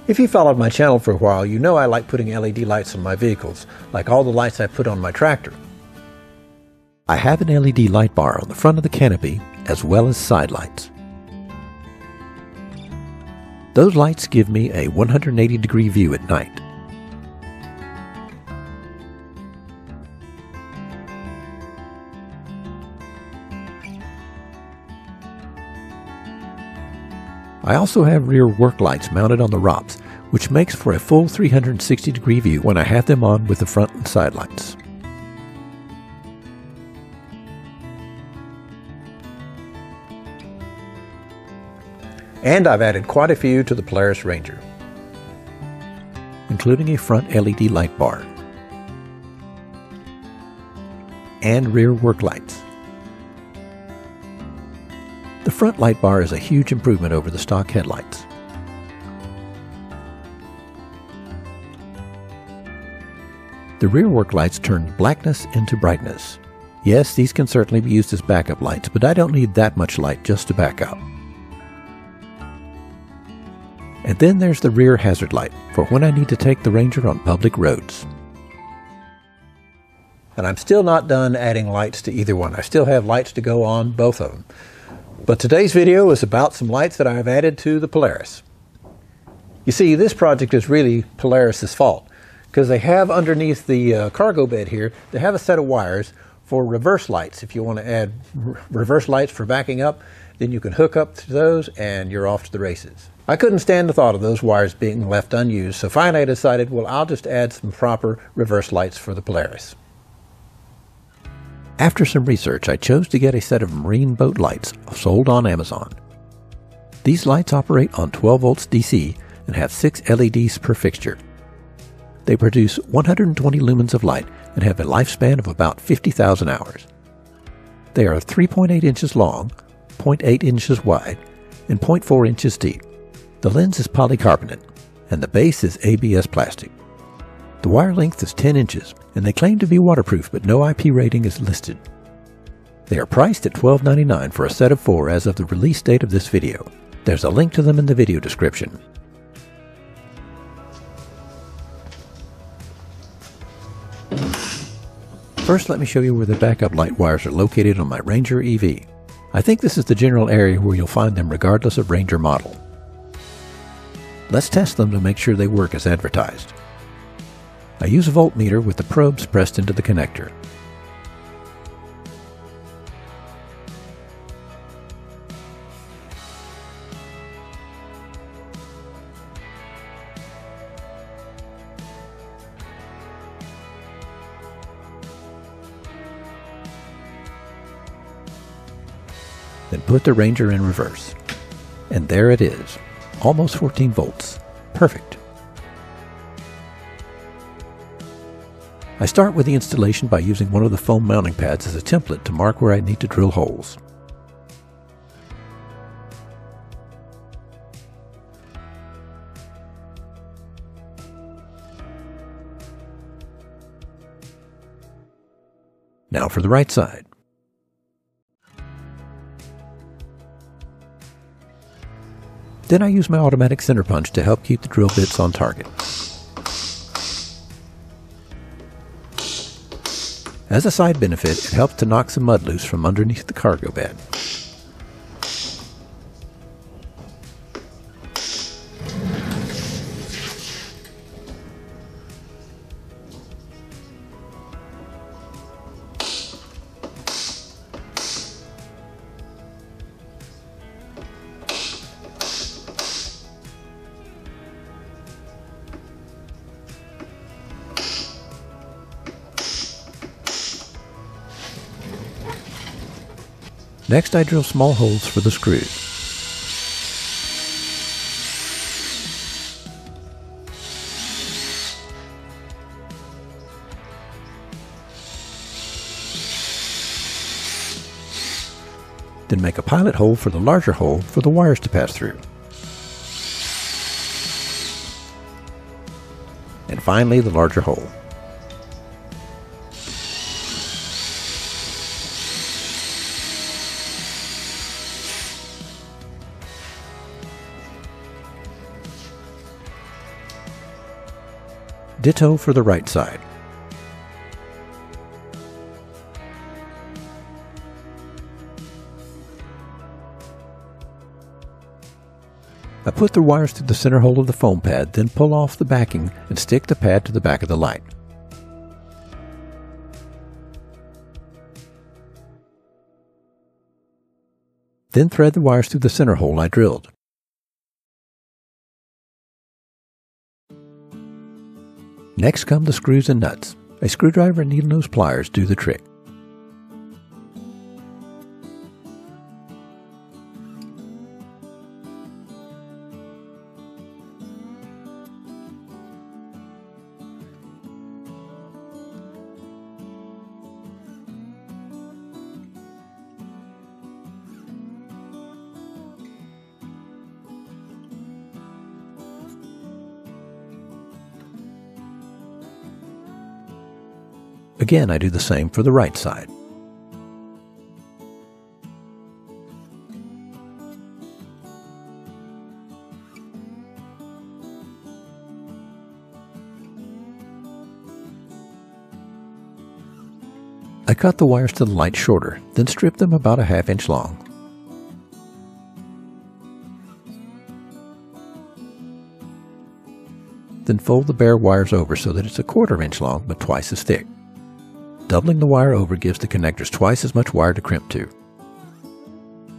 If you followed my channel for a while, you know I like putting LED lights on my vehicles, like all the lights I put on my tractor. I have an LED light bar on the front of the canopy, as well as side lights. Those lights give me a 180-degree view at night. I also have rear work lights mounted on the ROPS, which makes for a full 360-degree view when I have them on with the front and side lights. And I've added quite a few to the Polaris Ranger, including a front LED light bar and rear work lights. The front light bar is a huge improvement over the stock headlights. The rear work lights turn blackness into brightness. Yes, these can certainly be used as backup lights, but I don't need that much light just to back up. And then there's the rear hazard light, for when I need to take the Ranger on public roads. And I'm still not done adding lights to either one. I still have lights to go on both of them. But today's video is about some lights that I've added to the Polaris. You see, this project is really Polaris's fault, because they have underneath the cargo bed here, they have a set of wires for reverse lights. If you want to add reverse lights for backing up, then you can hook up to those and you're off to the races. I couldn't stand the thought of those wires being left unused, so finally I decided, well, I'll just add some proper reverse lights for the Polaris. After some research, I chose to get a set of marine boat lights sold on Amazon. These lights operate on 12 volts DC and have 6 LEDs per fixture. They produce 120 lumens of light and have a lifespan of about 50,000 hours. They are 3.8 inches long, 0.8 inches wide, and 0.4 inches deep. The lens is polycarbonate, and the base is ABS plastic. The wire length is 10 inches, and they claim to be waterproof, but no IP rating is listed. They are priced at $12.99 for a set of 4 as of the release date of this video. There's a link to them in the video description. First, let me show you where the backup light wires are located on my Ranger EV. I think this is the general area where you'll find them regardless of Ranger model. Let's test them to make sure they work as advertised. I use a voltmeter with the probes pressed into the connector. Then put the Ranger in reverse. And there it is, almost 14 volts. Perfect. I start with the installation by using one of the foam mounting pads as a template to mark where I need to drill holes. Now for the right side. Then I use my automatic center punch to help keep the drill bits on target. As a side benefit, it helps to knock some mud loose from underneath the cargo bed. Next, I drill small holes for the screws. Then make a pilot hole for the larger hole for the wires to pass through. And finally, the larger hole. Ditto for the right side. I put the wires through the center hole of the foam pad, then pull off the backing and stick the pad to the back of the light. Then thread the wires through the center hole I drilled. Next come the screws and nuts. A screwdriver and needle nose pliers do the trick. Again, I do the same for the right side. I cut the wires to the light shorter, then strip them about a ½ inch long. Then fold the bare wires over so that it's a ½ inch long but twice as thick. Doubling the wire over gives the connectors twice as much wire to crimp to.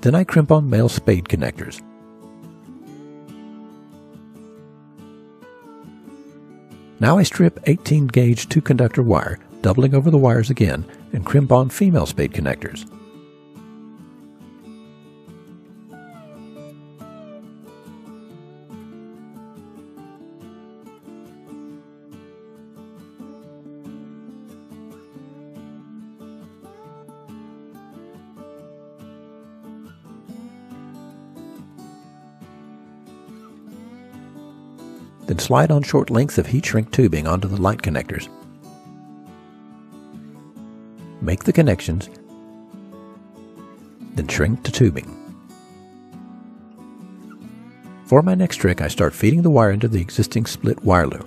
Then I crimp on male spade connectors. Now I strip 18 gauge 2-conductor wire, doubling over the wires again, and crimp on female spade connectors. Then slide on short lengths of heat shrink tubing onto the light connectors. Make the connections, then shrink to tubing. For my next trick, I start feeding the wire into the existing split wire loom.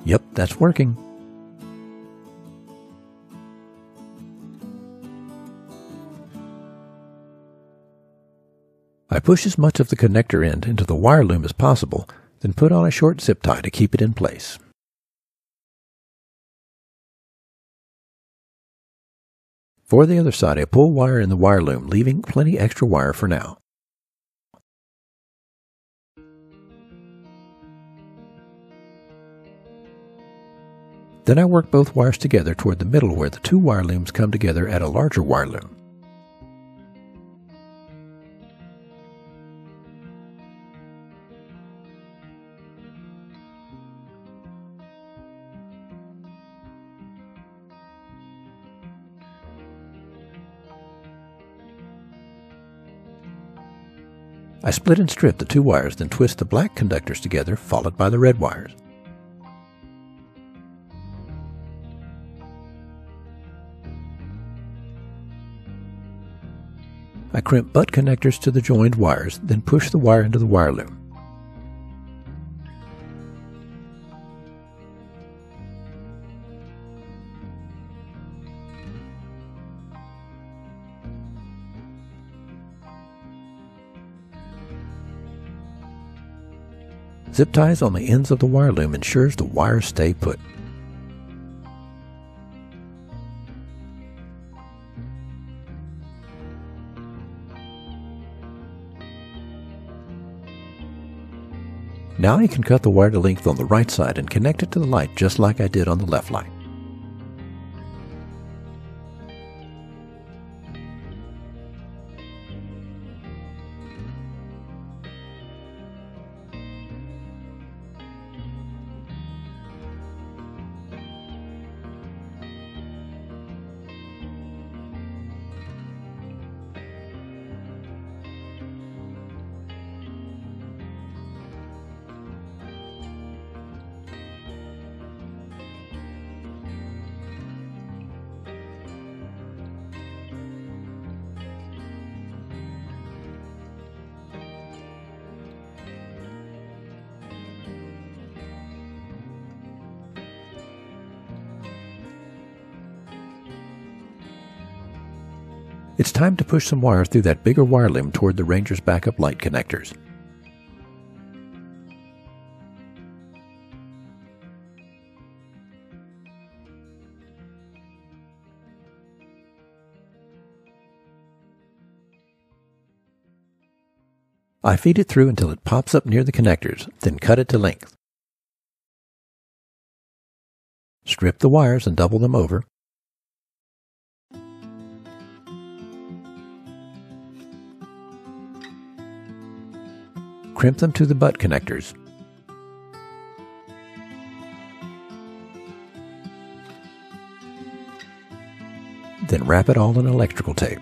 Yep, that's working. I push as much of the connector end into the wire loom as possible, then put on a short zip tie to keep it in place. For the other side, I pull wire in the wire loom, leaving plenty extra wire for now. Then I work both wires together toward the middle where the two wire looms come together at a larger wire loom. I split and strip the two wires, then twist the black conductors together, followed by the red wires. I crimp butt connectors to the joined wires, then push the wire into the wire loom. Zip ties on the ends of the wire loom ensures the wires stay put. Now I can cut the wire to length on the right side and connect it to the light just like I did on the left light. It's time to push some wire through that bigger wire limb toward the Ranger's backup light connectors. I feed it through until it pops up near the connectors, then cut it to length. Strip the wires and double them over. Crimp them to the butt connectors. Then wrap it all in electrical tape.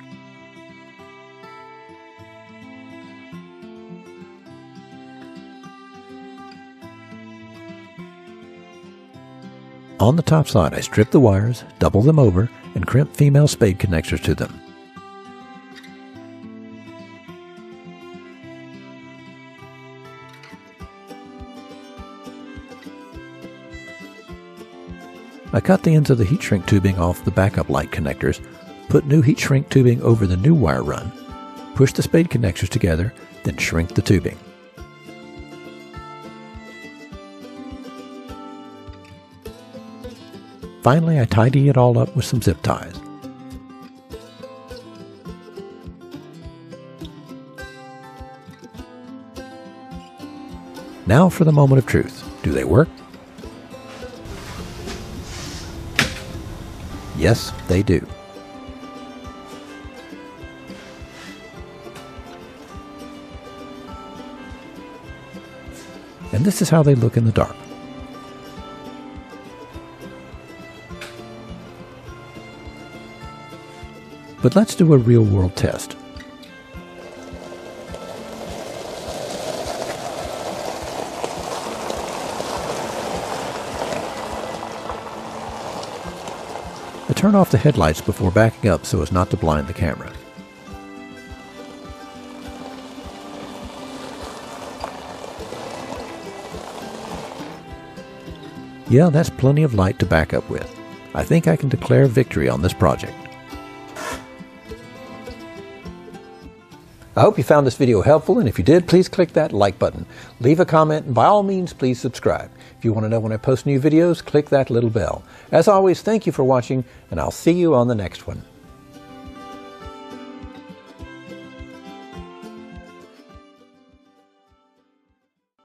On the top side, I strip the wires, double them over, and crimp female spade connectors to them. I cut the ends of the heat shrink tubing off the backup light connectors, put new heat shrink tubing over the new wire run, push the spade connectors together, then shrink the tubing. Finally, I tidy it all up with some zip ties. Now for the moment of truth. Do they work? Yes, they do. And this is how they look in the dark. But let's do a real-world test. I turn off the headlights before backing up so as not to blind the camera. Yeah, that's plenty of light to back up with. I think I can declare victory on this project. I hope you found this video helpful, and if you did, please click that like button. Leave a comment, and by all means, please subscribe. If you want to know when I post new videos, click that little bell. As always, thank you for watching, and I'll see you on the next one.